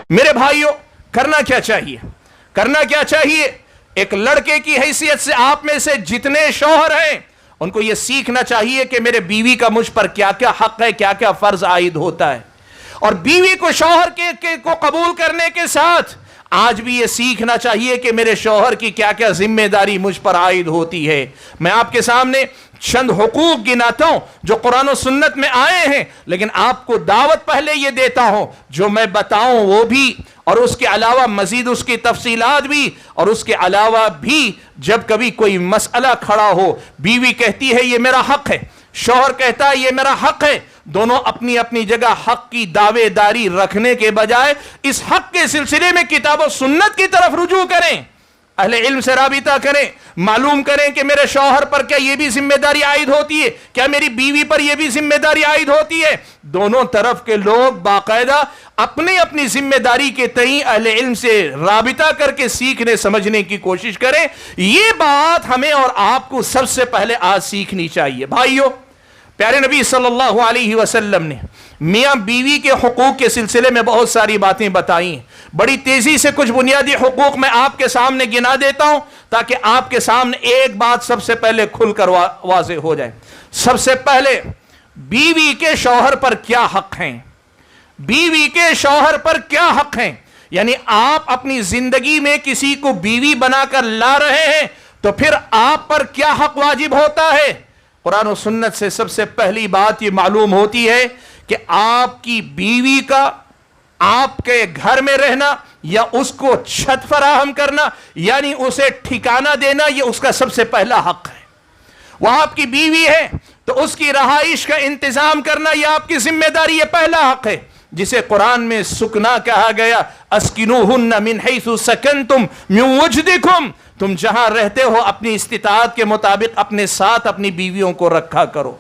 میرے بھائیوں، کرنا کیا چاہیے؟ کرنا کیا چاہیے؟ ایک لڑکے کی حیثیت سے آپ میں سے جتنے شوہر ہیں ان کو یہ سیکھنا چاہیے کہ میرے بیوی کا مجھ پر کیا کیا حق ہے، کیا کیا فرض عائد ہوتا ہے، اور بیوی کو شوہر کو قبول کرنے کے ساتھ آج بھی یہ سیکھنا چاہیے کہ میرے شوہر کی کیا کیا ذمہ داری مجھ پر عائد ہوتی ہے۔ میں آپ کے سامنے چند حقوق گناتا ہوں جو قرآن و سنت میں آئے ہیں، لیکن آپ کو دعوت پہلے یہ دیتا ہوں جو میں بتاؤں وہ بھی، اور اس کے علاوہ مزید اس کی تفصیلات بھی، اور اس کے علاوہ بھی جب کبھی کوئی مسئلہ کھڑا ہو، بیوی کہتی ہے یہ میرا حق ہے، شوہر کہتا ہے یہ میرا حق ہے، دونوں اپنی اپنی جگہ حق کی دعوے داری رکھنے کے بجائے اس حق کے سلسلے میں کتاب و سنت کی طرف رجوع کریں، اہل علم سے رابطہ کریں، معلوم کریں کہ میرے شوہر پر کیا یہ بھی ذمہ داری عائد ہوتی ہے، کیا میری بیوی پر یہ بھی ذمہ داری عائد ہوتی ہے۔ دونوں طرف کے لوگ باقاعدہ اپنی اپنی ذمہ داری کے تئیں اہل علم سے رابطہ کر کے سیکھنے سمجھنے کی کوشش کریں۔ یہ بات ہمیں اور آپ کو سب سے پہلے آج سیکھنی چاہیے۔ بھائیو، پیارے نبی صلی اللہ علیہ وسلم نے میاں بیوی کے حقوق کے سلسلے میں بہت ساری باتیں بتائی ہیں۔ بڑی تیزی سے کچھ بنیادی حقوق میں آپ کے سامنے گنا دیتا ہوں تاکہ آپ کے سامنے ایک بات سب سے پہلے کھل کر واضح ہو جائے۔ سب سے پہلے، بیوی کے شوہر پر کیا حق ہیں؟ بیوی کے شوہر پر کیا حق ہیں؟ یعنی آپ اپنی زندگی میں کسی کو بیوی بنا کر لا رہے ہیں تو پھر آپ پر کیا حق واجب ہوتا ہے؟ قرآن و سنت سے سب سے پہلی بات یہ معلوم ہوتی ہے کہ آپ کی بیوی کا آپ کے گھر میں رہنا یا اس کو چھت فراہم کرنا، یعنی اسے ٹھکانہ دینا، یہ اس کا سب سے پہلا حق ہے۔ وہ آپ کی بیوی ہے تو اس کی رہائش کا انتظام کرنا یہ آپ کی ذمہ داری، یہ پہلا حق ہے، جسے قرآن میں سکنا کہا گیا۔ اسکنوہن من حیث سکنتم من وجدکم، تم جہاں رہتے ہو اپنی استطاعت کے مطابق اپنے ساتھ اپنی بیویوں کو رکھا کرو۔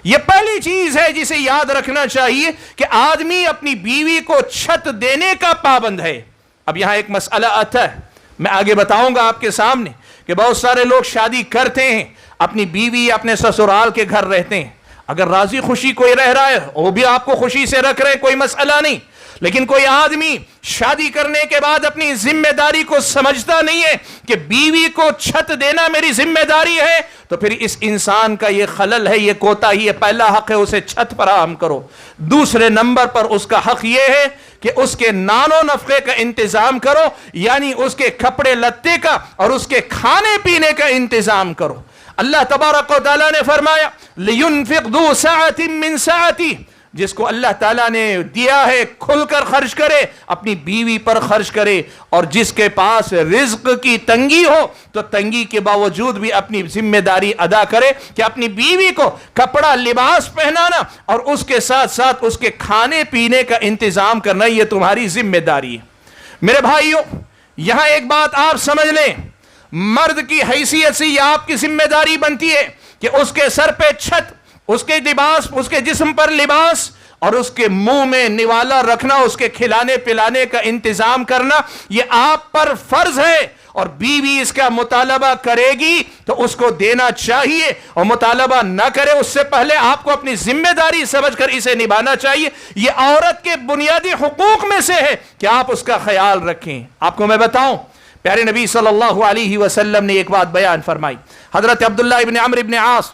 یہ پہلی چیز ہے جسے یاد رکھنا چاہیے کہ آدمی اپنی بیوی کو چھت دینے کا پابند ہے۔ اب یہاں ایک مسئلہ آتا ہے، میں آگے بتاؤں گا آپ کے سامنے کہ بہت سارے لوگ شادی کرتے ہیں، اپنی بیوی اپنے سسرال کے گھر رہتے ہیں، اگر راضی خوشی کوئی رہ رہا ہے وہ بھی آپ کو خوشی سے رکھ رہے، کوئی مسئلہ نہیں، لیکن کوئی آدمی شادی کرنے کے بعد اپنی ذمہ داری کو سمجھتا نہیں ہے کہ بیوی کو چھت دینا میری ذمہ داری ہے، تو پھر اس انسان کا یہ خلل ہے، یہ کوتاہی ہے۔ پہلا حق ہے اسے چھت فراہم کرو۔ دوسرے نمبر پر اس کا حق یہ ہے کہ اس کے نان و نفقے کا انتظام کرو، یعنی اس کے کپڑے لتے کا اور اس کے کھانے پینے کا انتظام کرو۔ اللہ تبارک و تعالیٰ نے فرمایا لِيُنْفِقْ ذُو سَعَةٍ مِّن سَعَتِهِ، جس کو اللہ تعالیٰ نے دیا ہے کھل کر خرچ کرے، اپنی بیوی پر خرچ کرے، اور جس کے پاس رزق کی تنگی ہو تو تنگی کے باوجود بھی اپنی ذمہ داری ادا کرے کہ اپنی بیوی کو کپڑا لباس پہنانا اور اس کے ساتھ ساتھ اس کے کھانے پینے کا انتظام کرنا یہ تمہاری ذمہ داری ہے۔ میرے بھائیوں، یہاں ایک بات آپ سمجھ لیں، مرد کی حیثیت سے یہ آپ کی ذمہ داری بنتی ہے کہ اس کے سر پہ چھت، اس کے لباس، اس کے جسم پر لباس، اور اس کے منہ میں نوالا رکھنا، اس کے کھلانے پلانے کا انتظام کرنا یہ آپ پر فرض ہے، اور بیوی اس کا مطالبہ کرے گی تو اس کو دینا چاہیے، اور مطالبہ نہ کرے اس سے پہلے آپ کو اپنی ذمہ داری سمجھ کر اسے نبھانا چاہیے۔ یہ عورت کے بنیادی حقوق میں سے ہے کہ آپ اس کا خیال رکھیں۔ آپ کو میں بتاؤں، پیارے نبی صلی اللہ علیہ وسلم نے ایک بات بیان فرمائی۔ حضرت عبداللہ ابن عمرو ابن عاص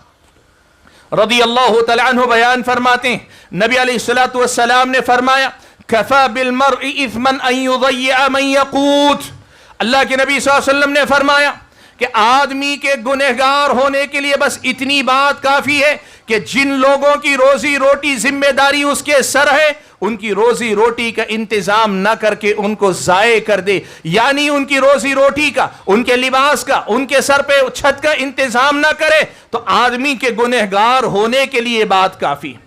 رضی اللہ تعالی عنہ بیان فرماتے ہیں، نبی علیہ السلام نے فرمایا کفا بالمرء اثما ان یضیع من یقوت۔ اللہ کے نبی صلی اللہ علیہ وسلم نے فرمایا کہ آدمی کے گنہگار ہونے کے لیے بس اتنی بات کافی ہے کہ جن لوگوں کی روزی روٹی ذمہ داری اس کے سر ہے ان کی روزی روٹی کا انتظام نہ کر کے ان کو ضائع کر دے، یعنی ان کی روزی روٹی کا، ان کے لباس کا، ان کے سر پہ چھت کا انتظام نہ کرے، تو آدمی کے گنہگار ہونے کے لیے بات کافی ہے۔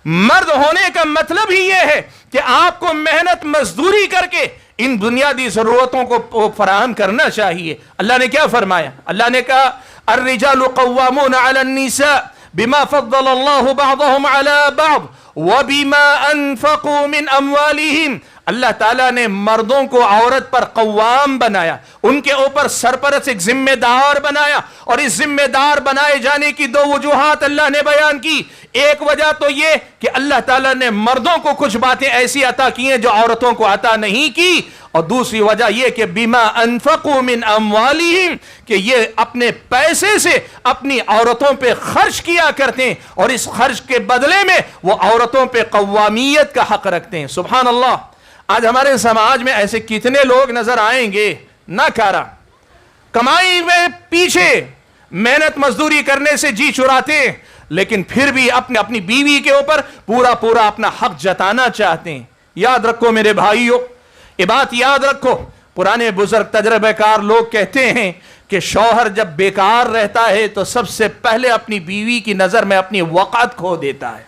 مرد ہونے کا مطلب ہی یہ ہے کہ آپ کو محنت مزدوری کر کے ان بنیادی ضرورتوں کو فراہم کرنا چاہیے۔ اللہ نے کیا فرمایا؟ اللہ نے کہا الرجال قوامون علی النساء بما فضل اللہ بعضهم علی بعض وَبِمَا أَنفَقُوا مِنْ أَمْوَالِهِمْ اللہ تعالیٰ نے مردوں کو عورت پر قوام بنایا، ان کے اوپر سرپرست ایک ذمہ دار بنایا، اور اس ذمہ دار بنائے جانے کی دو وجوہات اللہ نے بیان کی۔ ایک وجہ تو یہ کہ اللہ تعالیٰ نے مردوں کو کچھ باتیں ایسی عطا کی ہیں جو عورتوں کو عطا نہیں کی، اور دوسری وجہ یہ کہ بما انفقوا من اموالہم، کہ یہ اپنے پیسے سے اپنی عورتوں پہ خرچ کیا کرتے ہیں، اور اس خرچ کے بدلے میں وہ عورتوں پہ قوامیت کا حق رکھتے ہیں۔ سبحان اللہ، آج ہمارے سماج میں ایسے کتنے لوگ نظر آئیں گے ناکارہ، کمائی میں پیچھے، محنت مزدوری کرنے سے جی چراتے ہیں، لیکن پھر بھی اپنی بیوی کے اوپر پورا اپنا حق جتانا چاہتے ہیں۔ یاد رکھو میرے بھائیوں، یہ بات یاد رکھو، پرانے بزرگ تجربہ کار لوگ کہتے ہیں کہ شوہر جب بیکار رہتا ہے تو سب سے پہلے اپنی بیوی کی نظر میں اپنی وقت کھو دیتا ہے،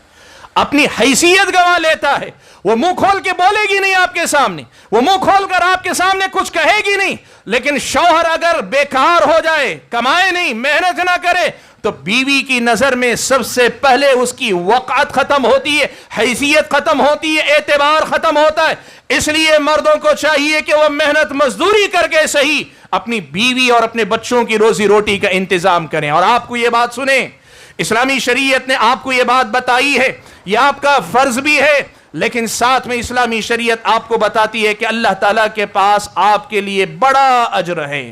اپنی حیثیت گنوا لیتا ہے۔ وہ منہ کھول کے بولے گی نہیں آپ کے سامنے، وہ منہ کھول کر آپ کے سامنے کچھ کہے گی نہیں، لیکن شوہر اگر بیکار ہو جائے، کمائے نہیں، محنت نہ کرے، تو بیوی کی نظر میں سب سے پہلے اس کی وقت ختم ہوتی ہے، حیثیت ختم ہوتی ہے، اعتبار ختم ہوتا ہے۔ اس لیے مردوں کو چاہیے کہ وہ محنت مزدوری کر کے صحیح اپنی بیوی اور اپنے بچوں کی روزی روٹی کا انتظام کریں۔ اور آپ کو یہ بات سنیں، اسلامی شریعت نے آپ کو یہ بات بتائی ہے، یہ آپ کا فرض بھی ہے، لیکن ساتھ میں اسلامی شریعت آپ کو بتاتی ہے کہ اللہ تعالیٰ کے پاس آپ کے لیے بڑا اجر ہے،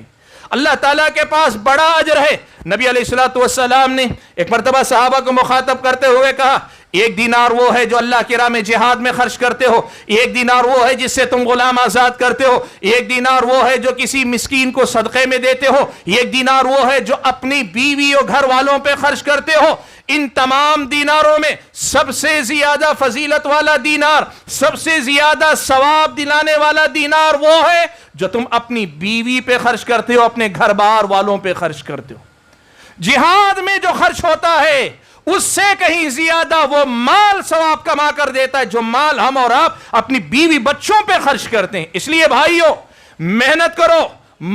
اللہ تعالیٰ کے پاس بڑا اجر ہے۔ نبی علیہ الصلوۃ والسلام نے ایک مرتبہ صحابہ کو مخاطب کرتے ہوئے کہا، ایک دینار وہ ہے جو اللہ کی راہ میں جہاد میں خرچ کرتے ہو، ایک دینار وہ ہے جس سے تم غلام آزاد کرتے ہو، ایک دینار وہ ہے جو کسی مسکین کو صدقے میں دیتے ہو، ایک دینار وہ ہے جو اپنی بیوی اور گھر والوں پہ خرچ کرتے ہو۔ ان تمام دیناروں میں سب سے زیادہ فضیلت والا دینار، سب سے زیادہ ثواب دلانے والا دینار وہ ہے جو تم اپنی بیوی پہ خرچ کرتے ہو، اپنے گھر بار والوں پہ خرچ کرتے ہو۔ جہاد میں جو خرچ ہوتا ہے اس سے کہیں زیادہ وہ مال ثواب کما کر دیتا ہے جو مال ہم اور آپ اپنی بیوی بچوں پہ خرچ کرتے ہیں۔ اس لیے بھائیو، محنت کرو،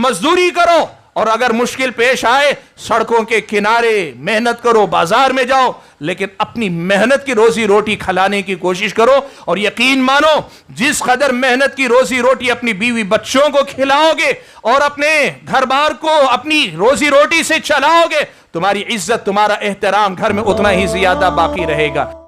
مزدوری کرو، اور اگر مشکل پیش آئے سڑکوں کے کنارے محنت کرو، بازار میں جاؤ، لیکن اپنی محنت کی روزی روٹی کھلانے کی کوشش کرو، اور یقین مانو جس قدر محنت کی روزی روٹی اپنی بیوی بچوں کو کھلاؤ گے اور اپنے گھر بار کو اپنی روزی روٹی سے چلاؤ گے، تمہاری عزت، تمہارا احترام گھر میں اتنا ہی زیادہ باقی رہے گا۔